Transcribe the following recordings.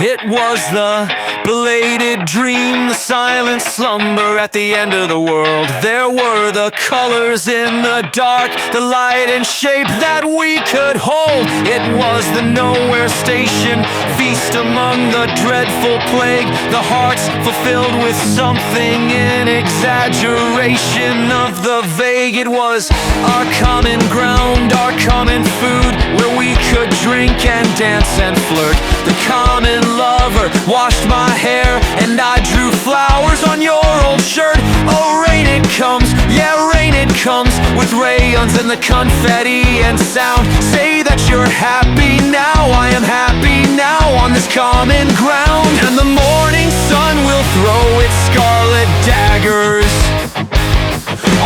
It was the belated dream, the silent slumber at the end of the world. There were the colors in the dark, the light and shape that we could hold. It was the nowhere station, feast among the dreadful plague. The hearts fulfilled with something in exaggeration of the vague. It was our common ground, our common food, where we could drink and dance and flirt. The common lover washed my hair, and I drew flowers on your old shirt. Oh, rain it comes, yeah, rain it comes, with rayons and the confetti and sound. Say that you're happy now, I am happy now on this common ground. And the morning sun will throw its scarlet daggers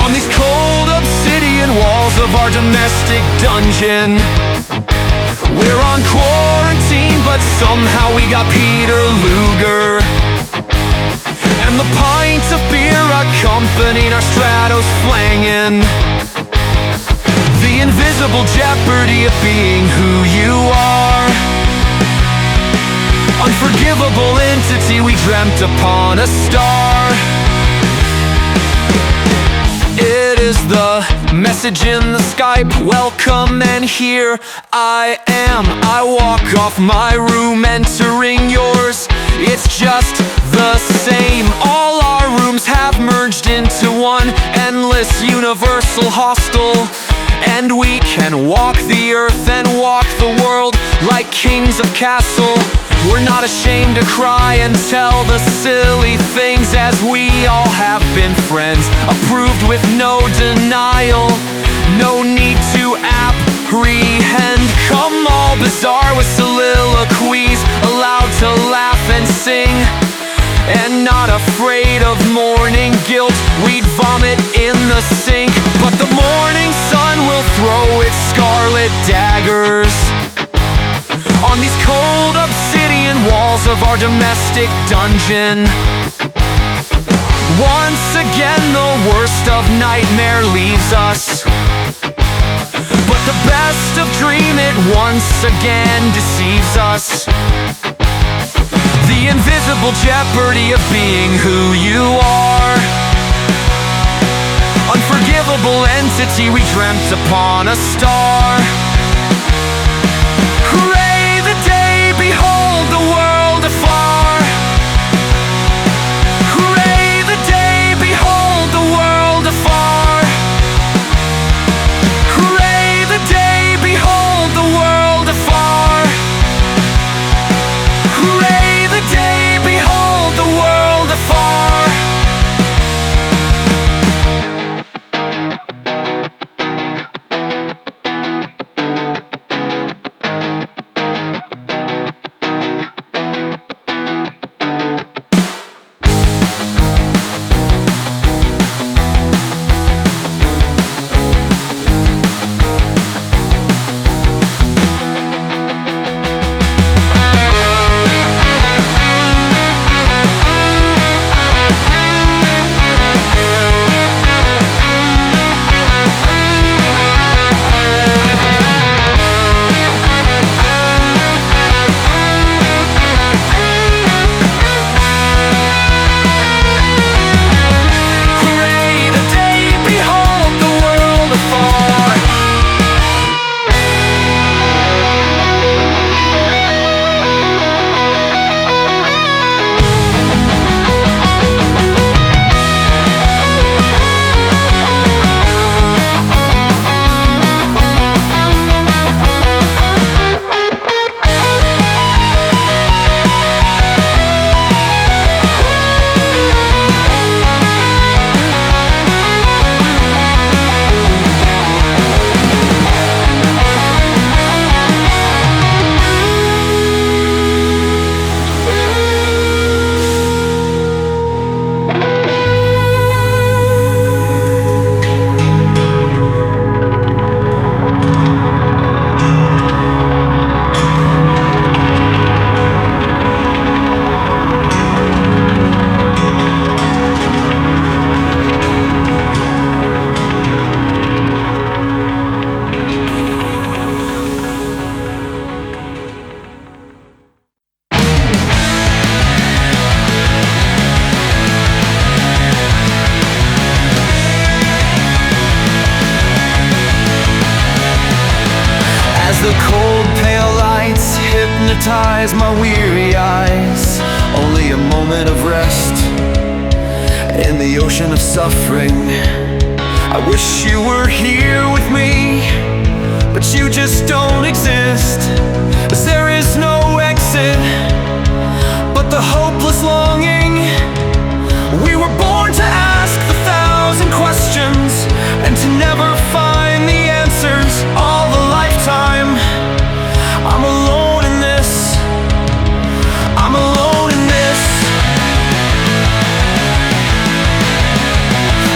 on these cold obsidian walls of our domestic dungeon. We're on quarantine, but somehow we got Peter Luger, and the pints of beer accompanying our Stratos flanging. The invisible jeopardy of being who you are, unforgivable entity we dreamt upon a star. It is the message in the Skype, welcome, and here I am. I walk off my room, entering yours. It's just the same. All our rooms have merged into one endless universal hostel, and we can walk the earth and walk the world like kings of castle. We're not ashamed to cry and tell the silly things, as we all have been friends, approved with no denial. No need to apprehend. Come all bizarre with soliloquies, allowed to laugh and sing, and not afraid of morning guilt. We'd vomit in the sink, but the morning sun will throw its scarlet daggers on these cold obsidian walls of our domestic dungeon. Once again the worst of nightmare leaves us, but the best of dream, it once again deceives us. The invisible jeopardy of being who you are, unforgivable entity we dreamt upon a star. Hooray the day, behold the world afar. Hooray the day, behold the world afar. Hooray the day, behold the world afar. Hooray the day, behold the world afar. dries my weary eyes. Only a moment of rest in the ocean of suffering. I wish you were here with me, but you just don't exist. 'Cause there is no exit but the hopeless longing. We were born to ask 1,000 questions and to never find the answers. All the lifetime I'm alone in this. I'm alone in this.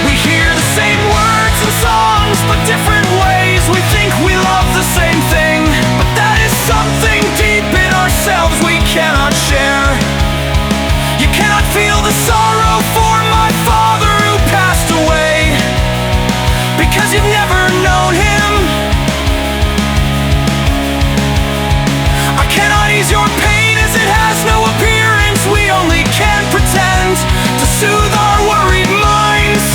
We hear the same words and songs, but different ways. We think we love the same thing, but that is something deep in ourselves we cannot share. You cannot feel the sorrow for my father who passed away, because you've never known him. I cannot ease your pain as it has no appearance. We only can pretend to soothe our worried minds.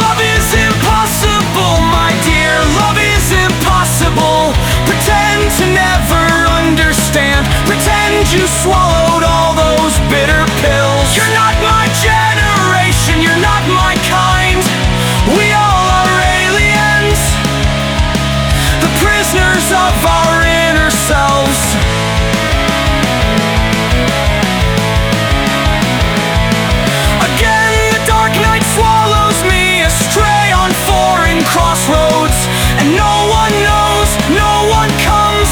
Love is impossible, my dear. Love is impossible. Pretend to never understand. Pretend you swallowed all those bitter pills. You're not my generation, you're not my kind. We all are aliens, the prisoners of our inner selves. Again, the dark night swallows me astray on foreign crossroads, and no one knows, no one comes.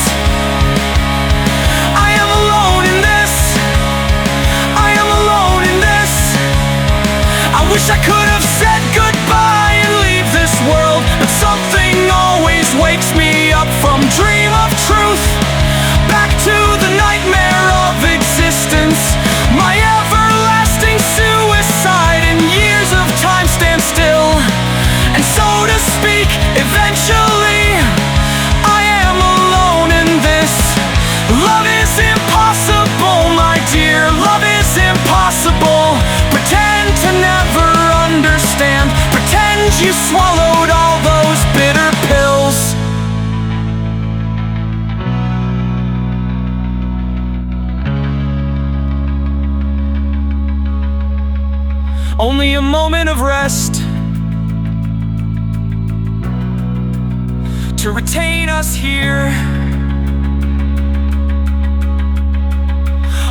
I am alone in this. I am alone in this. I wish I could have said goodbye and leave this world, but something always wakes me up from dream of truth, back to the nightmare of existence. My everlasting suicide and years of time stand still, and so to speak, eventually I am alone in this. Love is impossible, my dear. Love is impossible. Pretend to never understand. Pretend you swallowed all those bitter pills. Only a moment of rest to retain us here.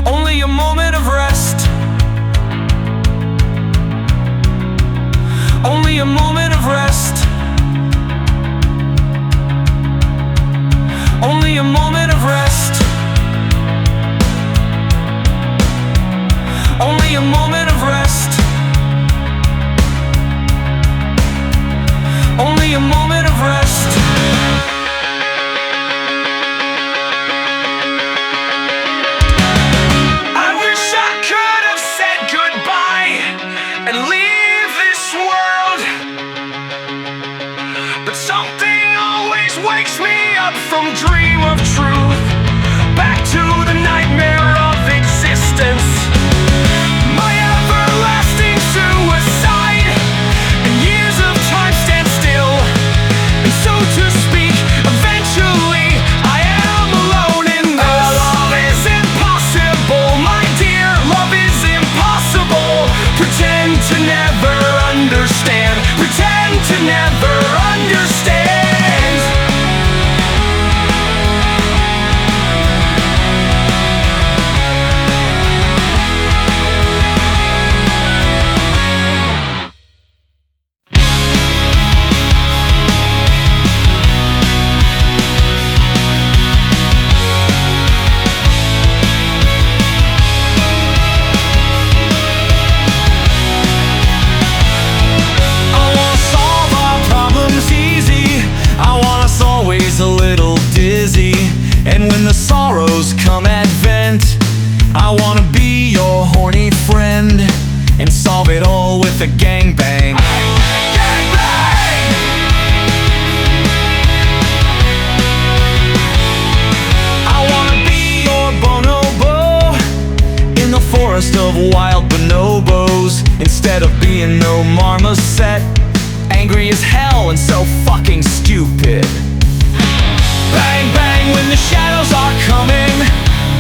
Only a moment of rest. Only a moment of rest. Only a moment of rest. Only a moment of rest. Only a moment of rest. I wish I could have said goodbye and leave this world, but something always wakes me up from dream of truth, back to the nightmare of existence. My everlasting suicide and years of time stand still, and so to speak, eventually I am alone in this. Love is impossible, my dear. Love is impossible. Pretend to never understand. Pretend to never understand. And when the sorrows come at vent, I wanna be your horny friend and solve it all with a gangbang. Gangbang! I wanna be your bonobo in the forest of wild bonobos, instead of being no marmoset, angry as hell and so fucking stupid. Bang, bang when the shadows are coming.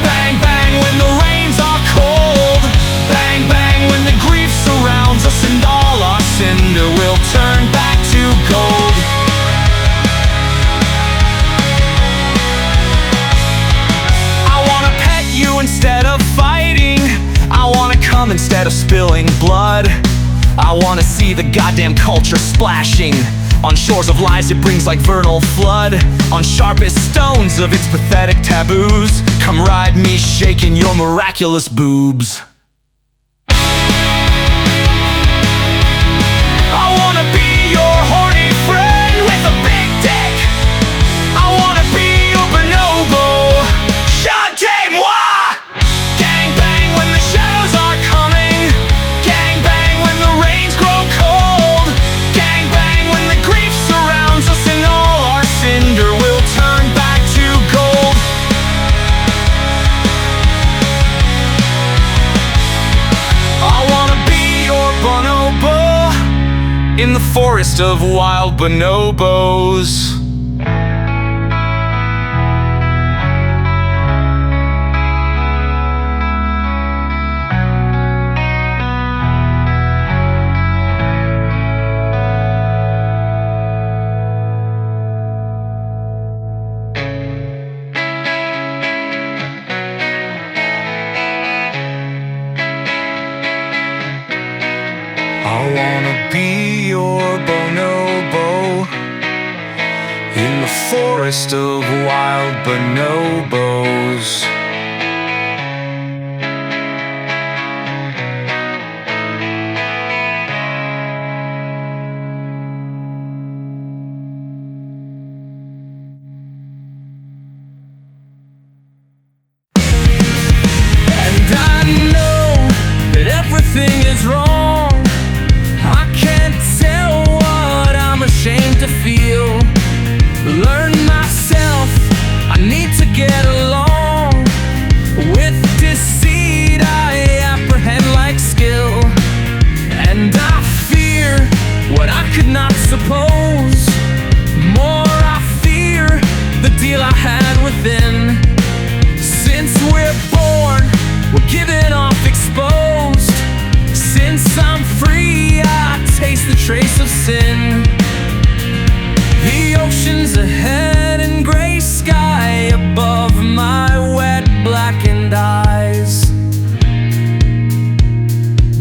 Bang, bang when the rains are cold. Bang, bang when the grief surrounds us and all our cinder will turn back to gold. I wanna pet you instead of fighting. I wanna come instead of spilling blood. I wanna see the goddamn culture splashing on shores of lies it brings like vernal flood. On sharpest stones of its pathetic taboos, come ride me shaking your miraculous boobs. I wanna be your horny friend with a big dick. I wanna be your bonobo. Chantez-moi! Gang bang when the shadows are coming. Gang bang when the rains grow cold. Gang bang when the grief surrounds us and all our cinder will turn back to gold. I wanna be your bonobo in the forest of wild bonobos. I wanna be your bonobo in the forest of wild bonobos. And I know that everything is wrong. I can't tell what I'm ashamed to feel. Learn myself, I need to get along. With deceit I apprehend like skill. And I fear what I could not suppose. More I fear the deal I had within. Since we're born, we're given off exposed. Since I'm free, I taste the trace of sin. The ocean's ahead and gray sky above my wet blackened eyes.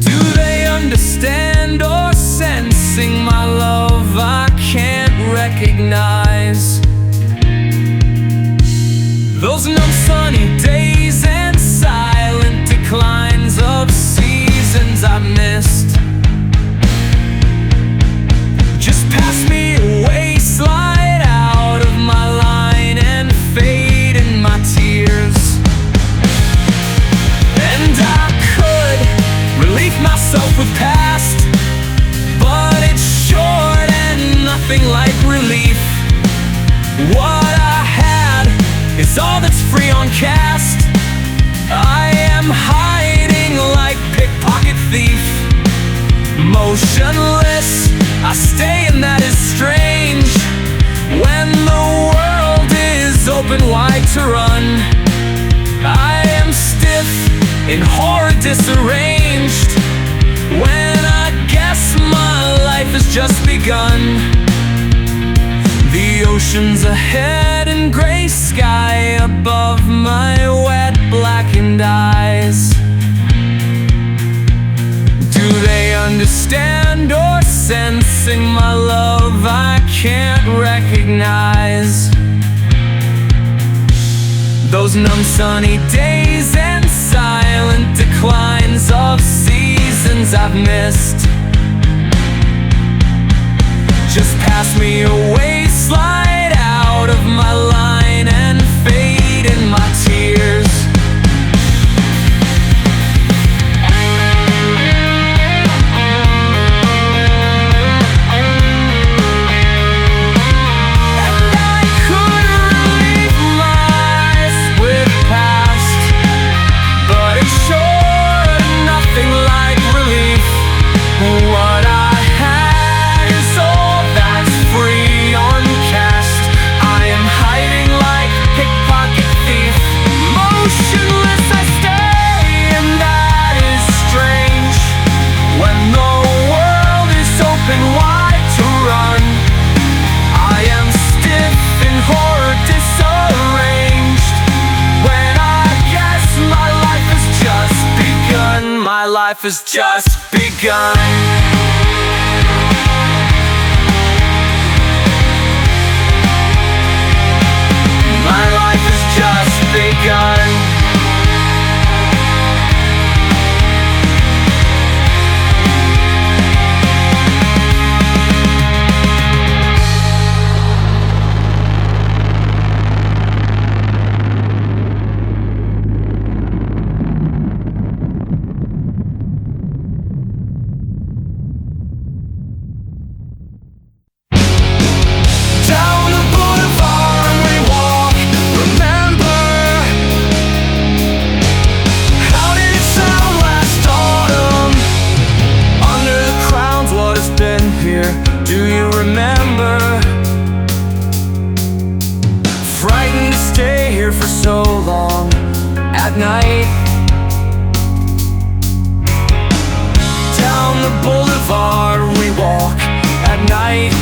Do they understand or sensing my love I can't recognize? Those numb sunny days and silent declines of seasons I missed. Just pass me away, slide out of my line and fade in my tears. And I could relieve myself with past, but it's short and nothing like relief. What I had is all that's free on cast. I am hiding like pickpocket thief. Motionless, I stay and that is strange. When the world is open wide to run, I am stiff in horror disarranged. When I guess my life has just begun. The ocean's ahead and gray sky above my wet blackened eyes. Do they understand or sensing my love I can't recognize? Those numb sunny days and silent declines of seasons I've missed. Just pass me away, slide out of my line and fade in my tears. Hiding life has just begun. My life has just begun. Down the boulevard we walk. Remember, how did it sound last autumn? Under the crowns, what has been here? Do you remember? Frightened to stay here for so long at night. Down the boulevard we walk at night.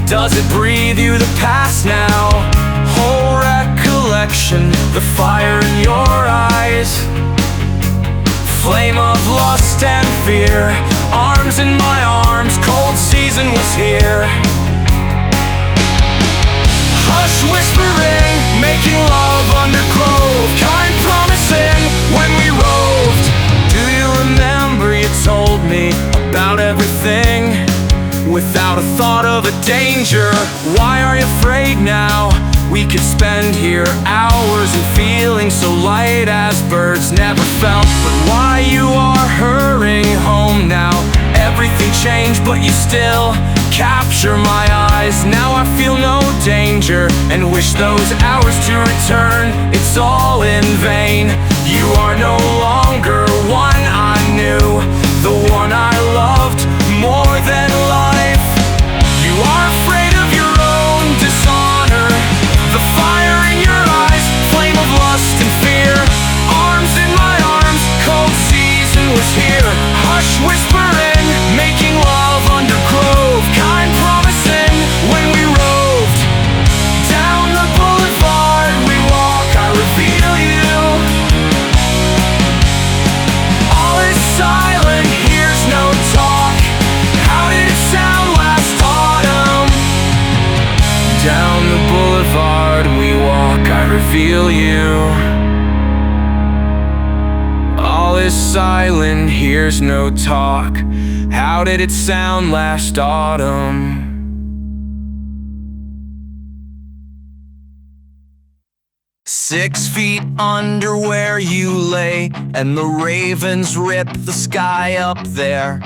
Does it breathe you the past now? Whole recollection, the fire in your eyes. Flame of lust and fear, arms in my arms, cold season was here. Hush whispering, making love under grove, kind promising when we roved. Do you remember you told me about everything? Without a thought of a danger, why are you afraid now? We could spend here hours and feeling so light as birds never felt. But why you are hurrying home now? Everything changed but you still capture my eyes. Now I feel no danger and wish those hours to return. It's all in vain. You are no longer one I knew, the one I loved more than life. You are afraid of your own dishonor, the fire in your eyes, flame of lust and fear. Arms in my arms, cold season was here. Hush whispering, making love under grove, kind promising when we roved. Down the boulevard we walk, I reveal you. All is silent, here's no talk. How did it sound last autumn? Down the boulevard we walk, I reveal you. All is silent, here's no talk. How did it sound last autumn? 6 feet under where you lay, and the ravens rip the sky up there.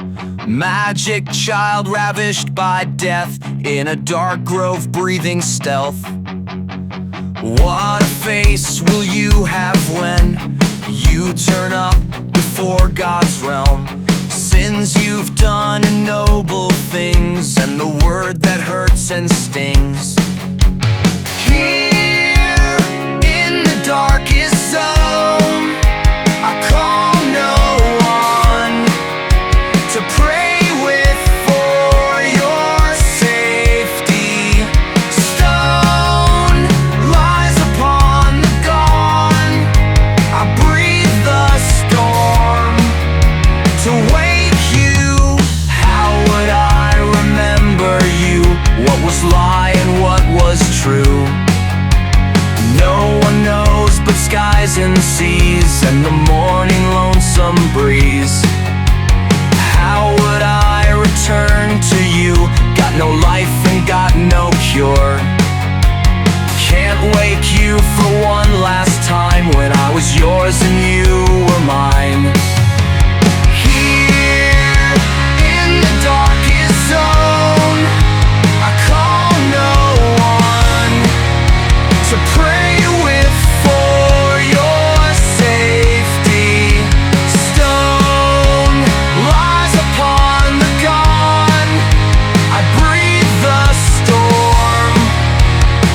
Magic child ravished by death, in a dark grove breathing stealth. What a face will you have when you turn up before God's realm? Sins you've done and noble things, and the word that hurts and stings. Here in the darkest zone, I call no one to pray with for your safety. Stone lies upon the gone. I breathe the storm to wake you. How would I remember you? What was lie and what was true? No one knows but skies and seas, and the morning lonesome breeze. How would I return to you? Got no life and got no cure. Can't wake you for one last time when I was yours and you were mine. Here in the darkest zone, I call no one to pray with for your safety. Stone lies upon the gone. I breathe the storm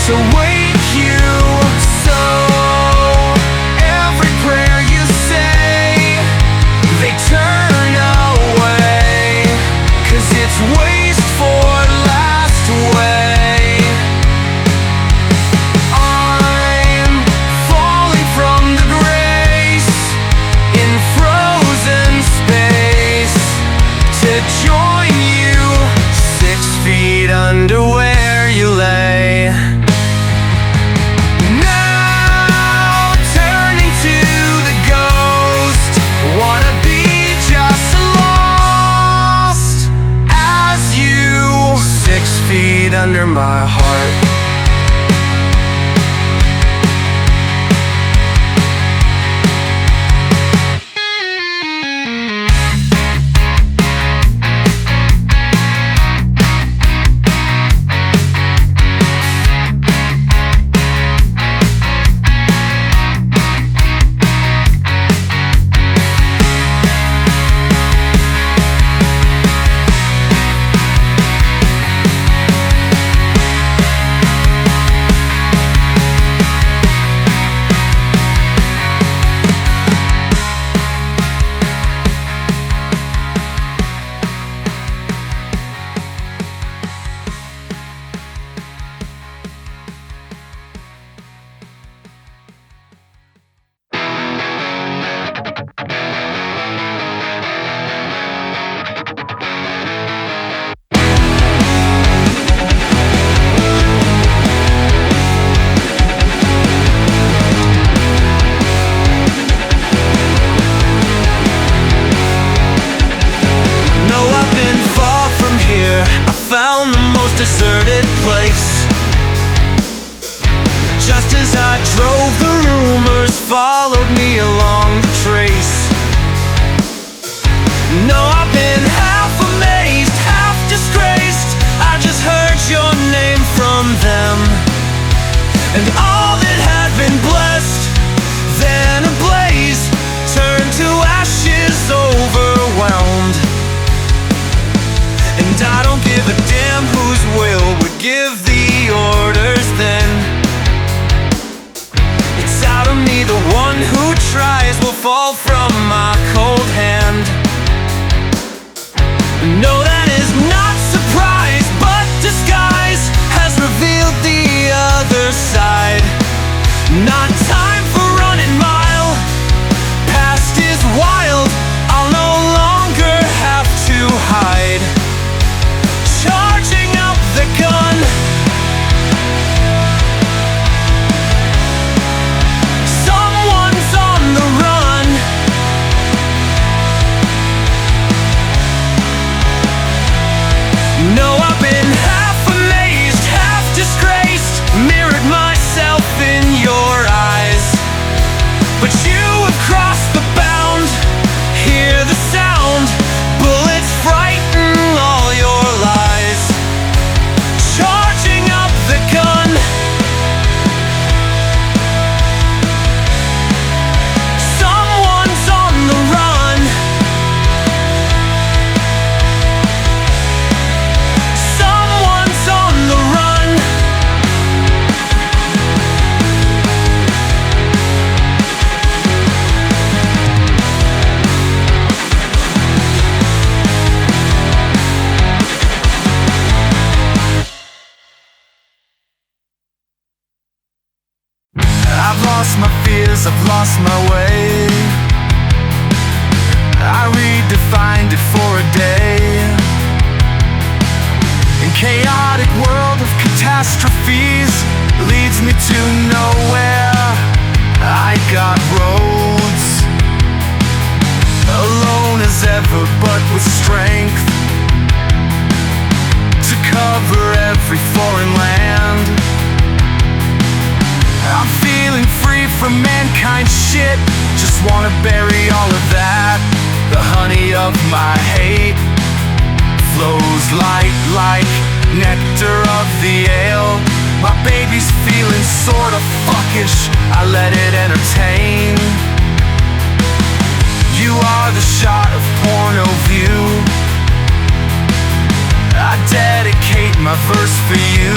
to wake you followed me along the trace. No, I've been half amazed, half disgraced. I just heard your name from them, and all that had been blessed, then ablaze, turned to ashes, overwhelmed. And I don't give a damn whose will would give the orders then. It's out of me, the one who tries will fall from my cold hand. No, that is not surprise, but disguise has revealed the other side. Not time for running mile, past is wild, I'll no longer have to hide. Charging up the gun, someone's on the run. No, I've been half amazed, half disgraced, mirrored myself in your eyes. But you have crossed the bound, hear the sound, bullets frighten all your lies. Charging up the gun, someone's on the run. Someone's on the run. I've lost my fears, I've lost my way. I redefined it for a day. In chaotic world of catastrophes, leads me to nowhere. I got roads, alone as ever, but with strength to cover every foreign land. I'm feeling free from mankind's shit, just wanna bury all of that. The honey of my hate flows light like nectar of the ale. My baby's feeling sorta fuckish, I let it entertain. You are the shot of porno view, I dedicate my verse for you.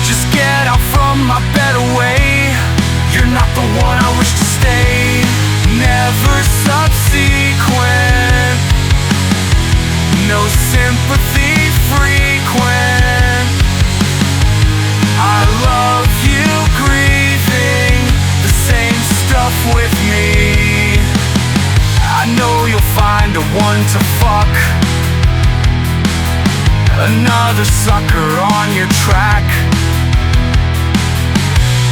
Just get out from my bed away, you're not the one I wish to stay. Never subsequent, no sympathy frequent. I love you grieving the same stuff with me. I know you'll find a one to fuck, another sucker on your track.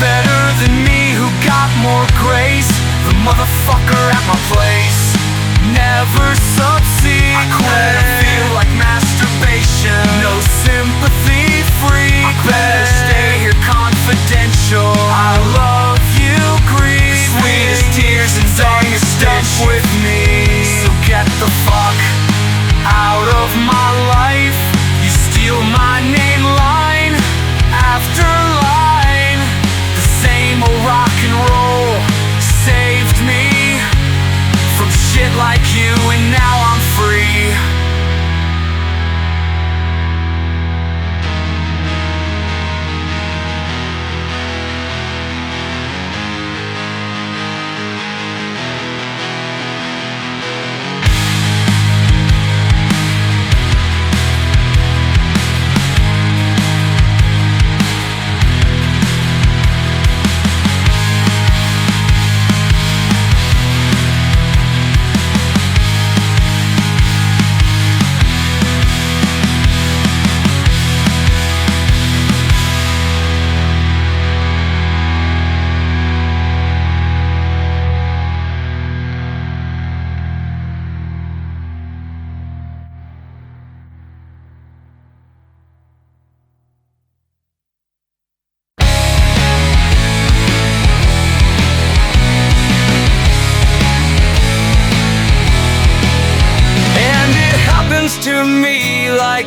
Better than me, who got more grace, the motherfucker at my place. Never subsequent, I quit, I feel like masturbation. No sympathy frequent, I better stay here confidential. I love you grieving, sweetest tears and darkest stuff with me. So get the fuck out of my life. You steal my name line after line. The same old rock and roll saved me from shit like you, and now I'm free.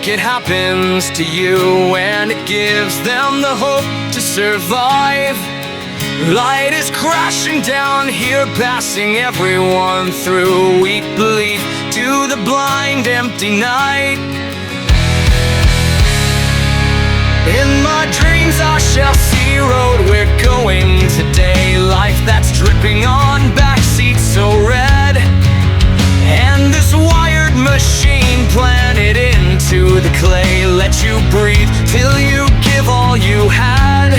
like it happens to you, and it gives them the hope to survive. Light is crashing down here, passing everyone through. Weak belief to the blind, empty night. In my dreams I shall see road we're going today. Life that's dripping on backseats so red, and this wired machine planted into the clay. Let you breathe till you give all you had.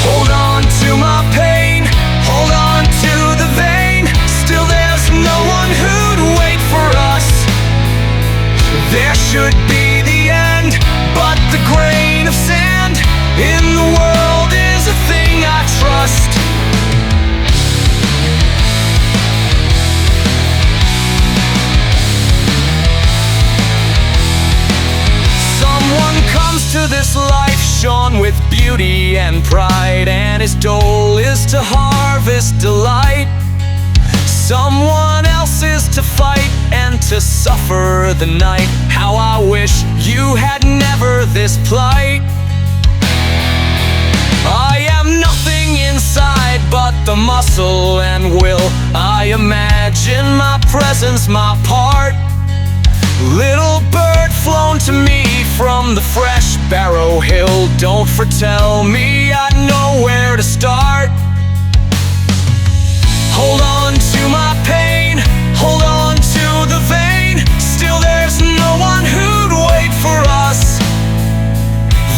Hold on to my pain, hold on to the vein. Still there's no one who'd wait for us. There should be the end, but the grain of sand in the world is a thing I trust. Someone comes to this life shone with beauty and pride, and his goal is to harvest delight. Someone else is to fight and to suffer the night. How I wish you had never this plight. I am nothing inside but the muscle and will. I imagine my presence, my part. Little bird flown to me from the fresh Barrow Hill. Don't foretell me, I know where to start. Hold on to my pain, hold on to the vein. Still there's no one who'd wait for us.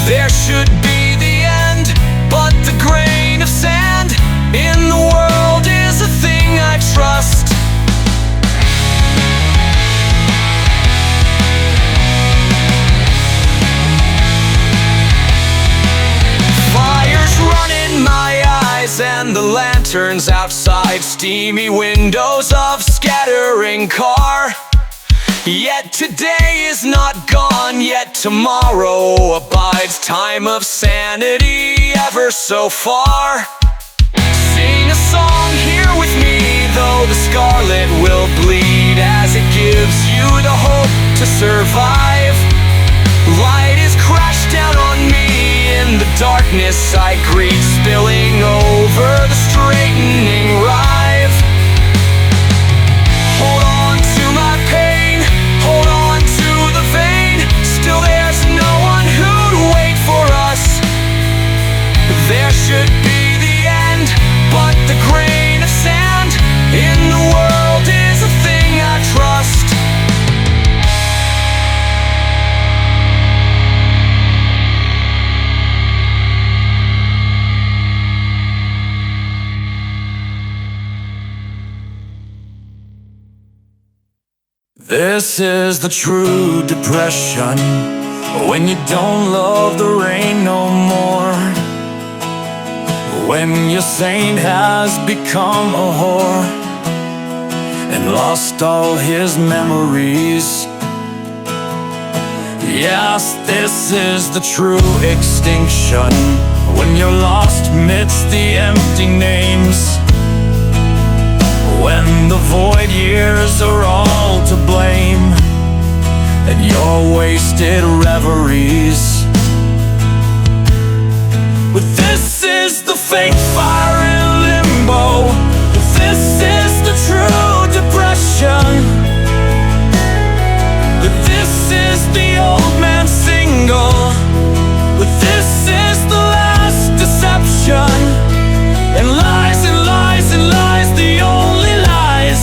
There should be the end, but the grain of sand in the world is a thing I trust. And the lanterns outside, steamy windows of scattering car. Yet today is not gone, yet tomorrow abides. Time of sanity ever so far. Sing a song here with me, though the scarlet will bleed, as it gives you the hope to survive. Light is crashed down on me, in the darkness I greet, spilling over the straightening rive. Hold on to my pain, hold on to the vein. Still there's no one who'd wait for us. There should be the end, but the grain of sand in the world is a thing I trust. This is the true depression, when you don't love the rain no more, when your saint has become a whore and lost all his memories. Yes, this is the true extinction, when you're lost midst the empty names, when the void years are all to blame, and your wasted reveries. But this is the fake fire in limbo. This is the true depression. But this is the old man single. But this is the last deception. And lies and lies and lies, the only lies,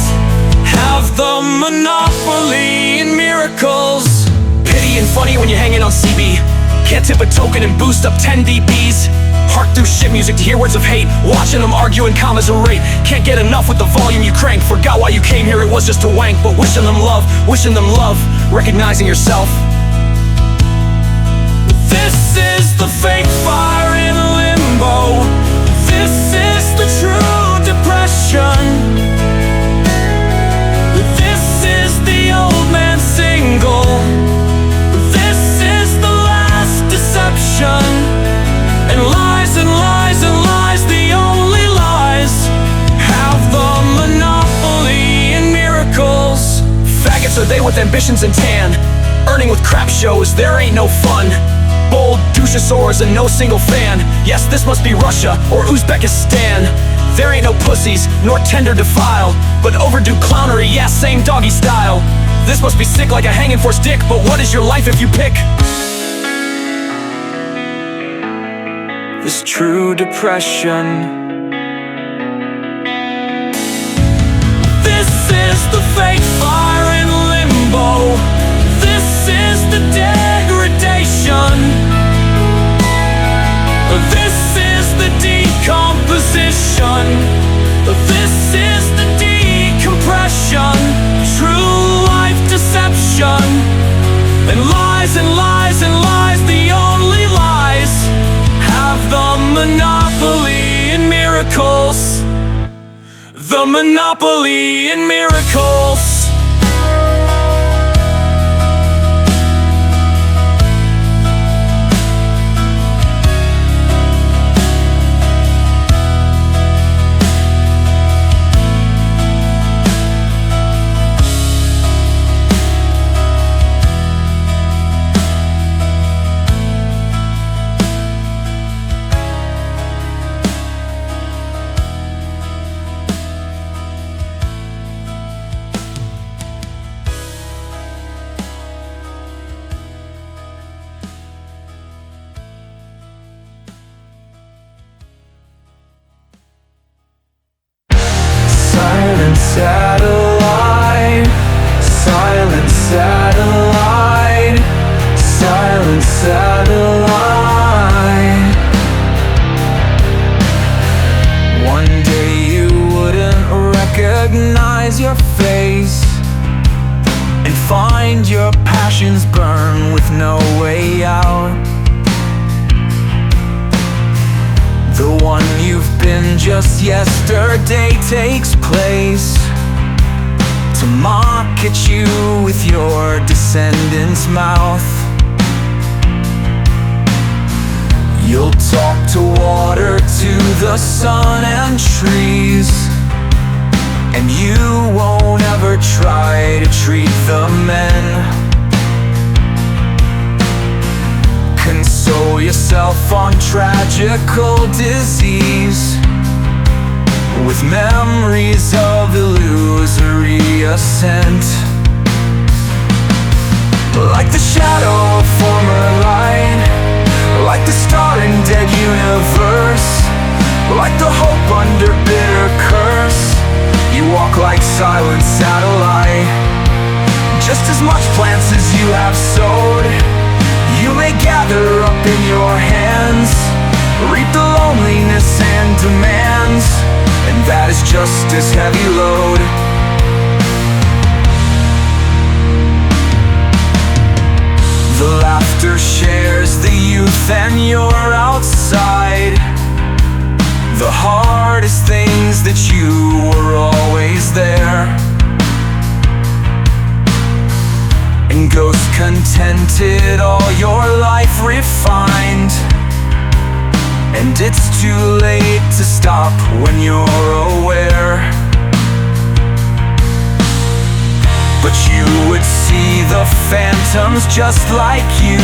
have the monopoly in miracles. Pity and funny when you're hanging on CB. Can't tip a token and boost up 10 dBs. Hark through shit music to hear words of hate, watching them argue in commas or rate. Can't get enough with the volume you crank. Forgot why you came here, it was just to wank. But wishing them love, recognizing yourself. This is the fake fire in limbo. This is the true depression. This is the old man single. This is the last deception. And lies and lies and lies, the only lies, have the monopoly in miracles. Faggots are they with ambitions and tan, Flirting with crap shows, there ain't no fun. Bold douchosaurs and no single fan. Yes, this must be Russia or Uzbekistan. There ain't no pussies, nor tender defiled, but overdue clownery, yeah, same doggy style. This must be sick like a hanging force dick, but what is your life if you pick this true depression? This is the fake fire in limbo. This is the degradation. This is the decomposition. This is the decompression. True life deception. And lies and lies and lies, the only lies, have the monopoly in miracles. The monopoly in miracles. Satellite, silent satellite, silent satellite. One day you wouldn't recognize your face and find your passions burn with no way out. The one you've been just yesterday takes place to mock at you with your descendant's mouth. You'll talk to water, to the sun and trees, and you won't ever try to treat the men. Console yourself on tragical disease with memories of illusory ascent. Like the shadow of former light, like the star in dead universe, like the hope under bitter curse, you walk like silent satellite. Just as much plants as you have sowed, you may gather up in your hands, reap the loneliness and demands, and that is just as heavy load. The laughter shares the youth and you're outside. The hardest things that you were always there. And ghost contented, all your life refined, and it's too late to stop when you're aware. But you would see the phantoms just like you,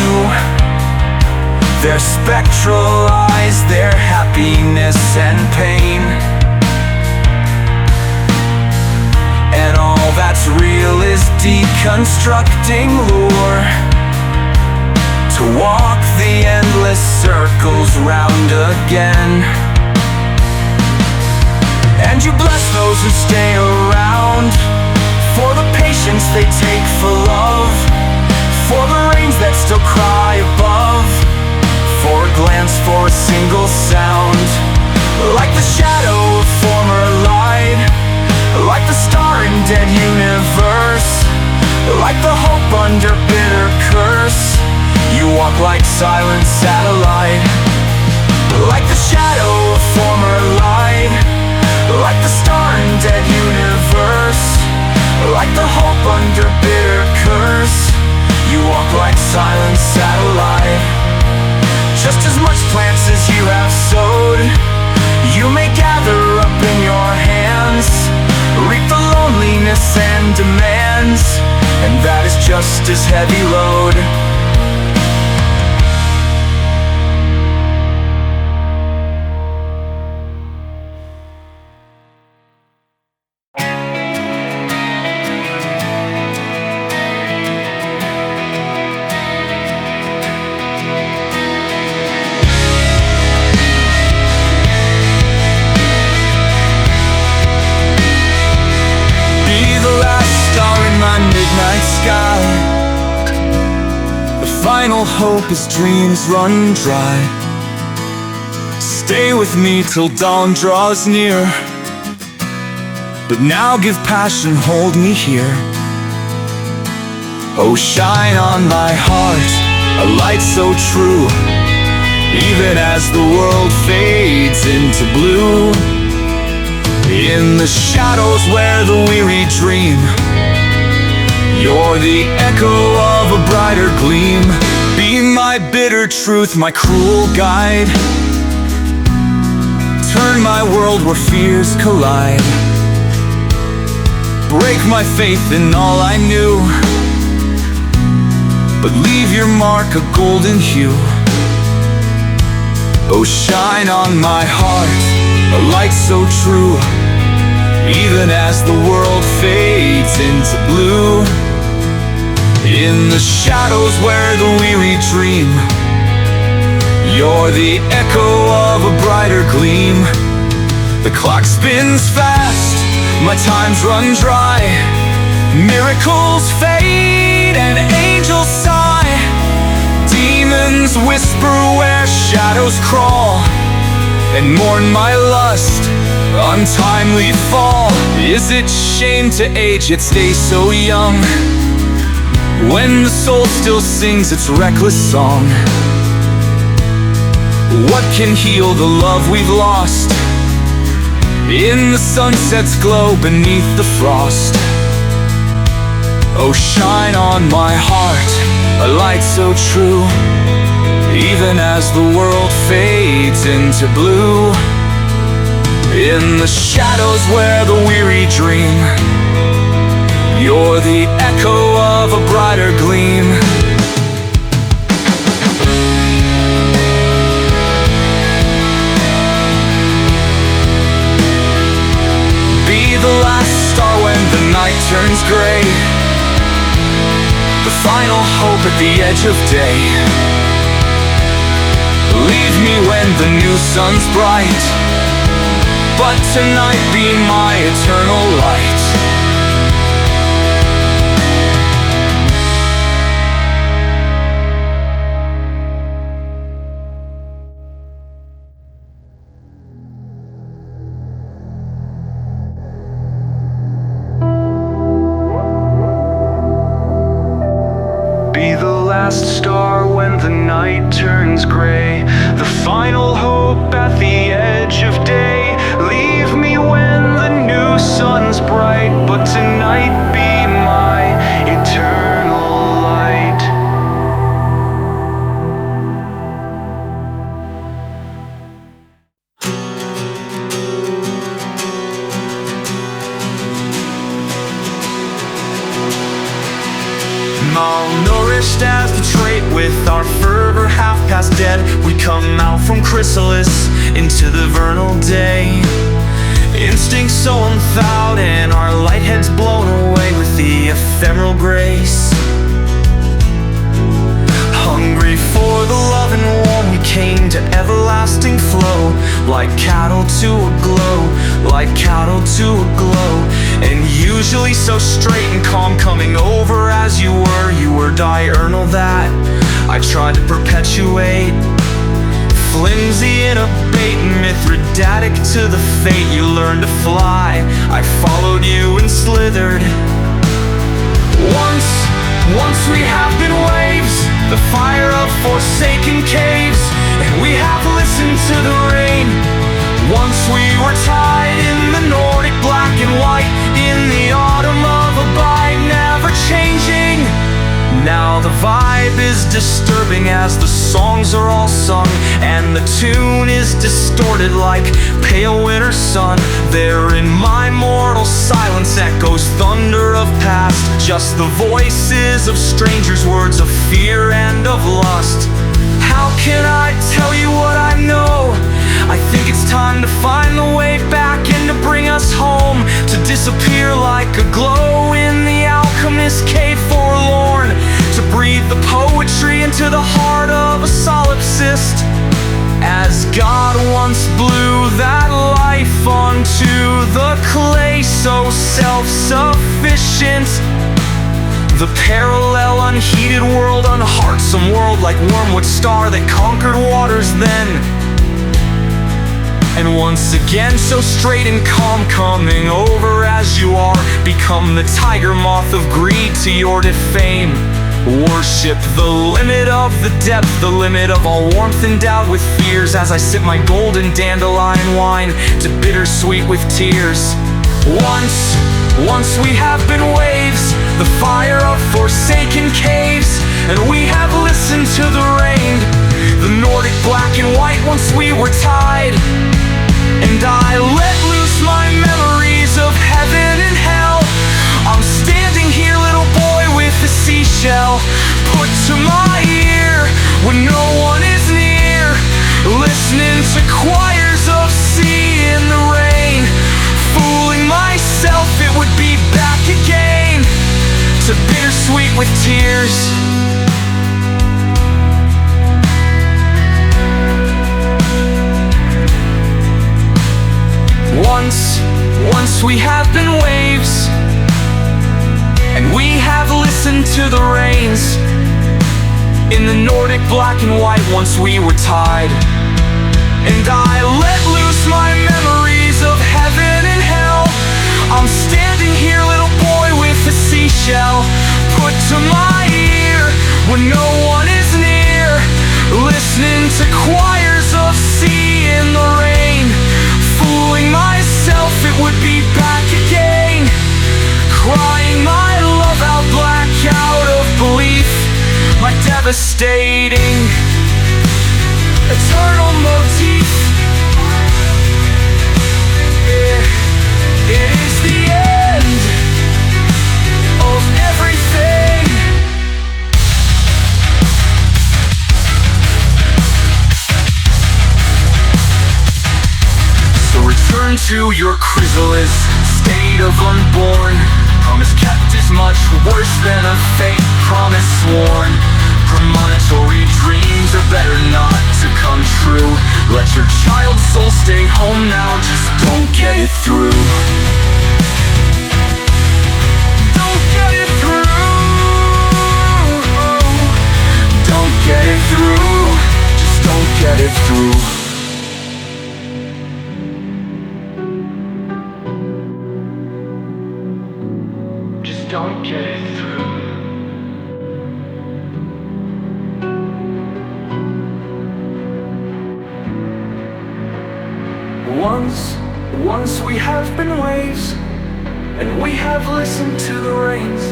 their spectral eyes, their happiness and pain. And all that's real is deconstructing lure, to walk the endless circles round again. And you bless those who stay around, for the patience they take for love, for the rains that still cry above, for a glance, for a single sound. Like the shadow of former light, like the star in dead universe, like the hope under bitter curse, you walk like silent satellite. Like the shadow of former light, like the star in dead universe, like the hope under bitter curse, you walk like silent satellite. Just as much plants as you have sowed, you may gather up in your hands, reap the loneliness and demands, and that is just just as heavy load. Midnight sky, the final hope as dreams run dry. Stay with me till dawn draws near, but now give passion, hold me here. Oh, shine on my heart, a light so true, even as the world fades into blue. In the shadows where the weary dream, you're the echo of a brighter gleam. Be my bitter truth, my cruel guide. Turn my world where fears collide. Break my faith in all I knew, but leave your mark a golden hue. Oh, shine on my heart, a light so true, even as the world fades into blue. In the shadows where the weary dream, you're the echo of a brighter gleam. The clock spins fast, my time's run dry. Miracles fade and angels sigh. Demons whisper where shadows crawl, and mourn my lust, untimely fall. Is it shame to age yet stay so young, when the soul still sings its reckless song? What can heal the love we've lost in the sunset's glow beneath the frost? Oh, shine on my heart, a light so true, even as the world fades into blue. In the shadows where the weary dream, you're the echo of a brighter gleam. Be the last star when the night turns gray, the final hope at the edge of day. Leave me when the new sun's bright, but tonight be my eternal light. Be the last star when the night turns gray, the final hope at the edge of day. Leave me when the new sun's bright, but tonight be my eternal light. Malnourished as the trait, with our fervor half past dead, we come out from chrysalis into the vernal day. Instincts so unthawed and our light heads blown away with the ephemeral grace. Hungry for the love and warm, we came to everlasting flow, like cattle to a glow, like cattle to a glow. And usually so straight and calm, coming over as you were diurnal that I tried to perpetuate. Flimsy in a bait, Mithridatic to the fate you learned to fly. I followed you and slithered. Once we have been waves, the fire of forsaken caves, and we have listened to the rain. Once we were tied in the Nordic black and white, in the autumn of abide, never changing. Now the vibe is disturbing as the songs are all sung, and the tune is distorted distorted like pale winter sun. There in my mortal silence echoes thunder of past, just the voices of strangers, words of fear and of lust. How can I tell you what I know? I think it's time to find the way back and to bring us home, to disappear like a glow in the alchemist's cave forlorn, to breathe the poetry into the heart of a solipsist. As God once blew that life onto the clay, so self-sufficient, the parallel unheated world, unheartsome world like wormwood star that conquered waters then. And once again so straight and calm, coming over as you are, become the tiger moth of greed to your defame. Worship the limit of the depth, the limit of all warmth endowed with fears, as I sip my golden dandelion wine to bittersweet with tears. Once we have been waves, the fire of forsaken caves, and we have listened to the rain, the Nordic black and white once we were tied. And I let loose my memories of heaven and hell. I'm standing here, little boy, with a seashell put to my ear when no one is near, listening to choirs of sea in the rain, fooling myself it would be back again to bittersweet with tears. Once we have been waves, and we have listened to the rains. In the Nordic black and white once we were tied. And I let loose my memories of heaven and hell. I'm standing here, little boy, with a seashell put to my ear when no one is near, listening to choirs of sea in the rain, fooling myself it would be back again, crying my love out, black out of belief, my devastating eternal motif. It is the end of everything. So return to your chrysalis, state of unborn. Promise kept is much worse than a fake promise sworn. Premonitory dreams are better not to come true. Let your child's soul stay home now, just don't get it through. Don't get it through. Don't get it through. Just don't get it through. Just don't get it through. Once we have been waves, and we have listened to the rains.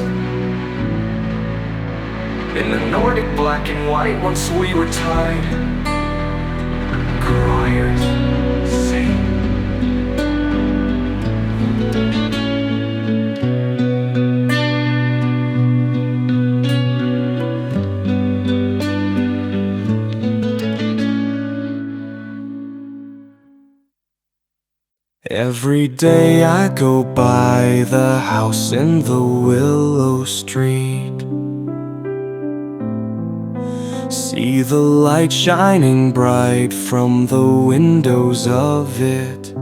In the Nordic black and white once we were tied. Criers sing. Every day I go by the house in the Willow Street, see the light shining bright from the windows of it.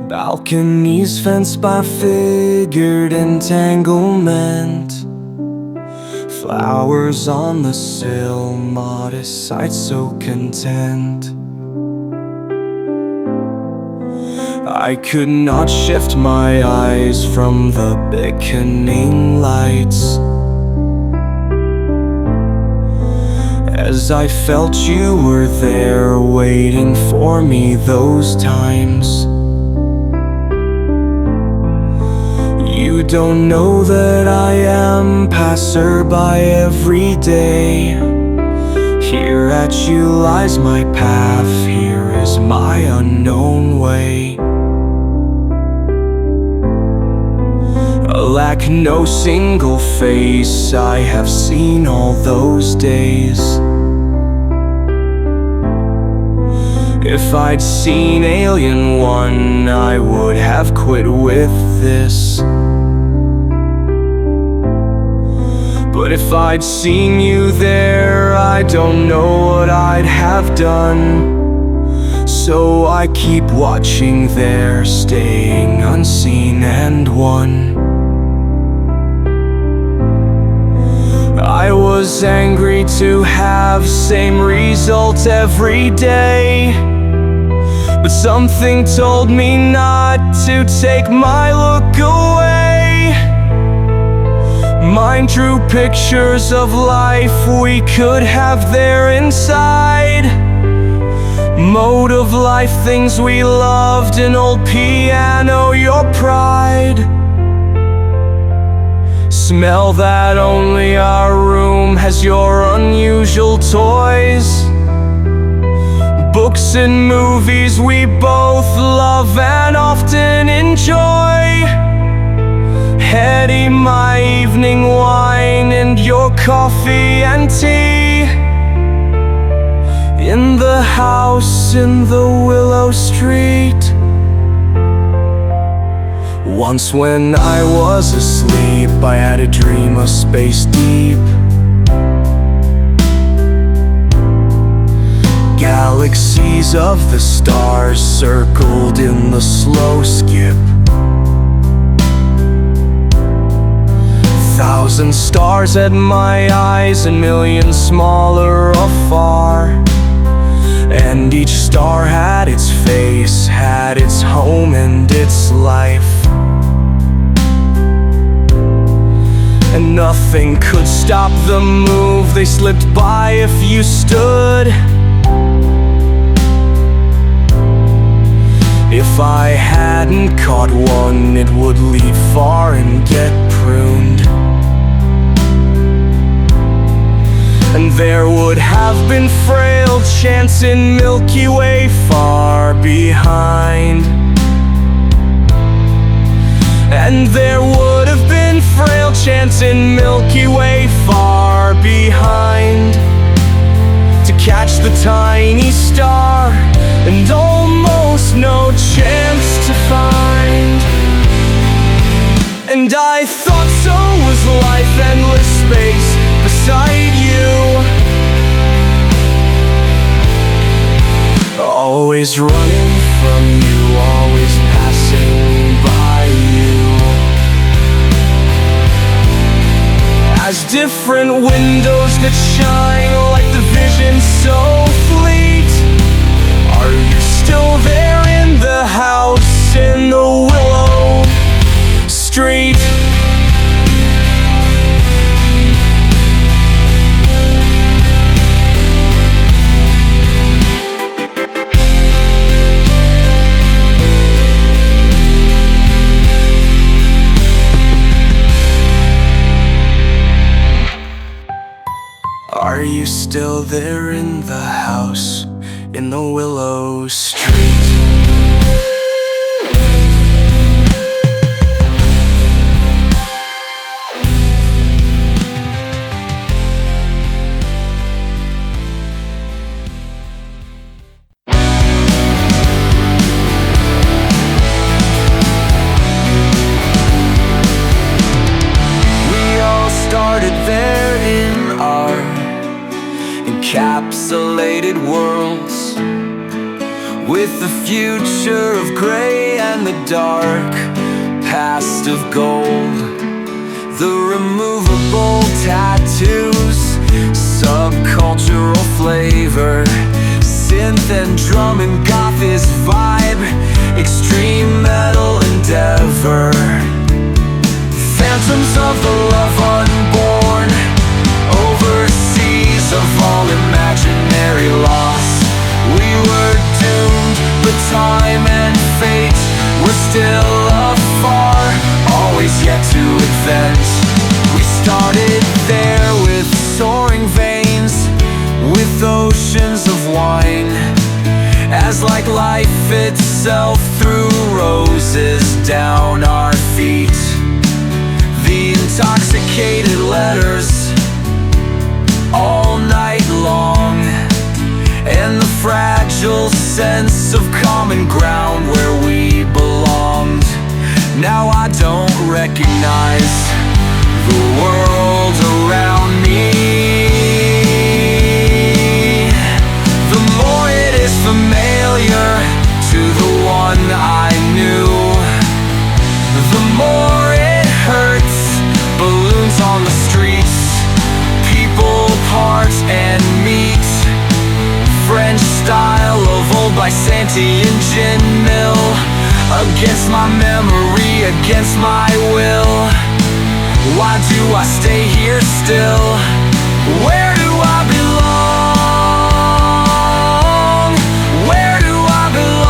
Balconies fenced by figured entanglement, flowers on the sill, modest sight so content. I could not shift my eyes from the beckoning lights, as I felt you were there waiting for me those times. You don't know that I am passerby every day, Here at you lies my path, here is my unknown way. I lack no single face, I have seen all those days. If I'd seen Alien 1, I would have quit with this. But if I'd seen you there, I don't know what I'd have done. So I keep watching there, staying unseen and won. I was angry to have same result every day, but something told me not to take my look away. Mine drew pictures of life we could have there inside. Mode of life, things we loved, an old piano, your pride. Smell that only our room has your unusual toys. Books and movies we both love and often enjoy. Heady my evening wine and your coffee and tea. In the house in the Willow Street. Once when I was asleep, I had a dream of space deep. Galaxies of the stars circled in the slow skip. 1,000 stars at my eyes, and millions smaller afar. And each star had its face, had its home and its life. And nothing could stop the move, they slipped by if you stood. If I hadn't caught one, it would leave far and get pruned. And there would have been frail chance in Milky Way far behind. And there would have been frail chance in Milky Way far behind, to catch the tiny star, and almost no chance to find. And I thought so was life, endless space beside you. Always running from you, always passing by you. As different windows that shine like the vision so fleet. Are you still there in the house in the Willow Street? Are you still there in the house in the Willow Street? We all started there in our encapsulated worlds, with the future of gray and the dark past of gold. The removable tattoos, subcultural flavor, synth and drum and goth is vibe, extreme metal endeavor. Phantoms of the love unborn, overseas of all imaginary loss. We were doomed, but time and fate were still afar, always yet to invent. We started there with soaring veins, with as like life itself threw roses down our feet. The intoxicated letters all night long, and the fragile sense of common ground where we belonged. Now I don't recognize the world around me. The more it is familiar to the one I knew, the more it hurts. Balloons on the streets, people, parts, and meat. French style of old Byzantine gin mill. Against my memory, against my will. Why do I stay here still? Where do I belong? Where do I belong?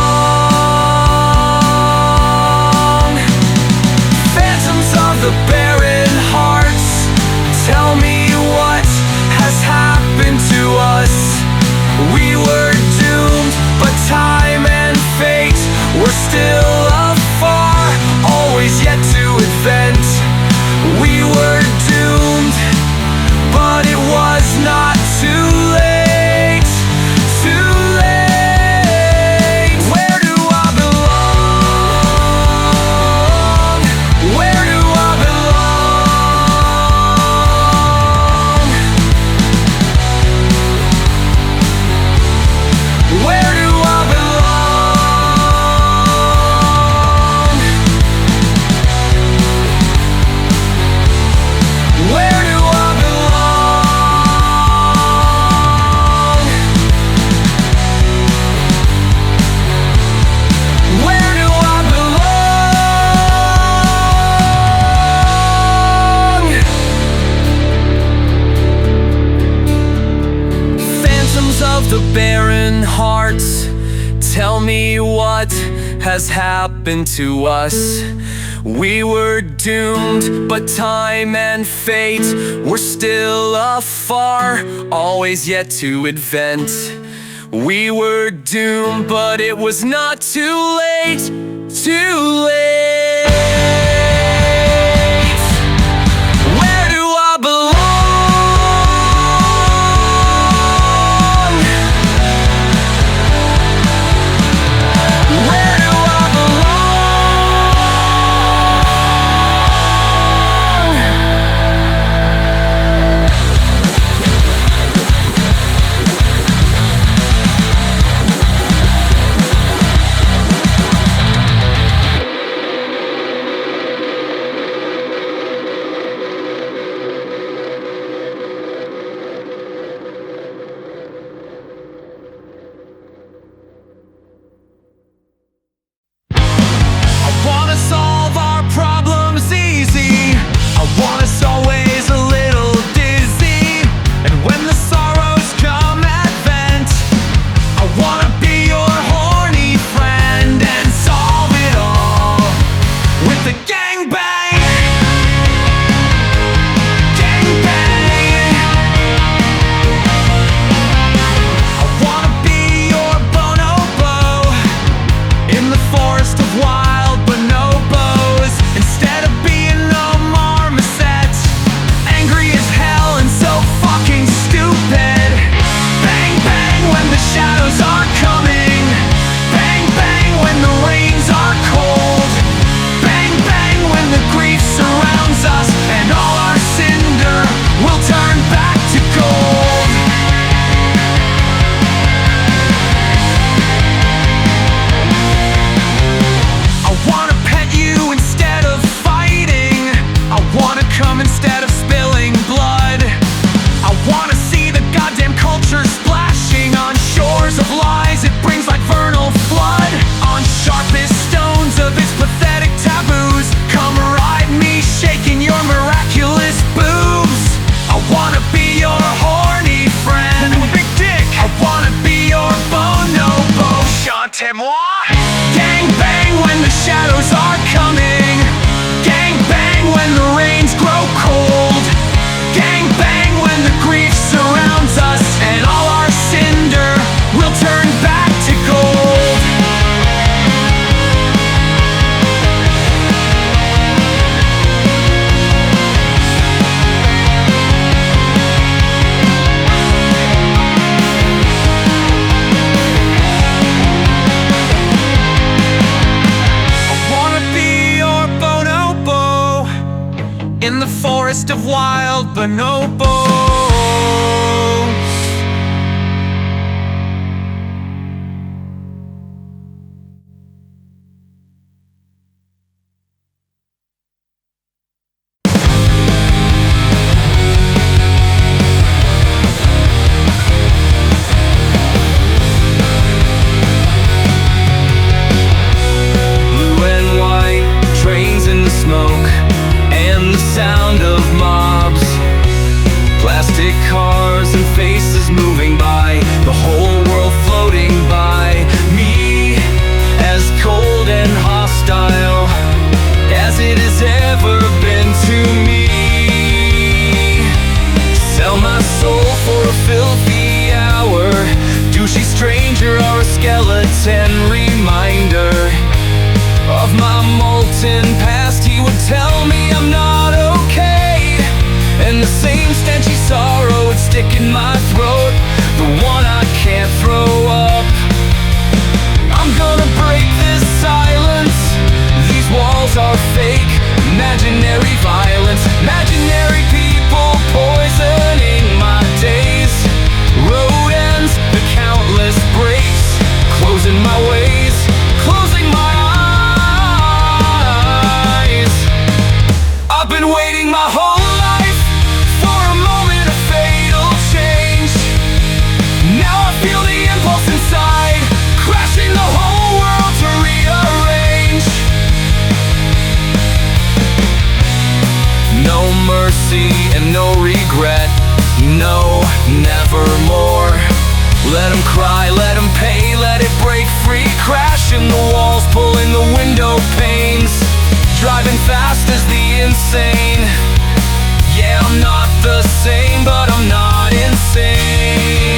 Phantoms of the barren hearts, tell me what has happened to us. We were doomed, but time and fate were still afar, always yet to advent. We were doomed, but it was not too late. Too late. Where do I belong? Where do I belong? Where do I belong? Where do I belong? Where do I belong? Phantoms of the barren hearts, tell me what has happened to us. We were doomed, but time and fate were still afar, always yet to advent. We were doomed, but it was not too late. Too late. Where do I belong? Where do I Grief surrounds us, and all our cinder will turn back to gold. bonobos. Blue and white, trains in the smoke, and the sound of mobs. Plastic cars and faces moving by, the whole world floating by me, as cold and hostile as it has ever been to me. Sell my soul for a filthy hour, douchey stranger or a skeleton reminder of my molten past. He would tell me I'm not okay, and the same stenchy sorrow would stick in my throat, the one I can't throw up. I'm gonna break this silence. These walls are fake, imaginary violence, imaginary people poisoning my days. Road ends, the countless breaks, closing my ways, closing my eyes. I've been waiting my whole life for a moment of fatal change. Now I feel the impulse inside, crashing the whole world to rearrange. No mercy and no regret, no, nevermore. Let them cry, let them pay, let it break free, crashing the walls, pulling the window panes, driving fast as the insane. Yeah, I'm not the same, but I'm not insane.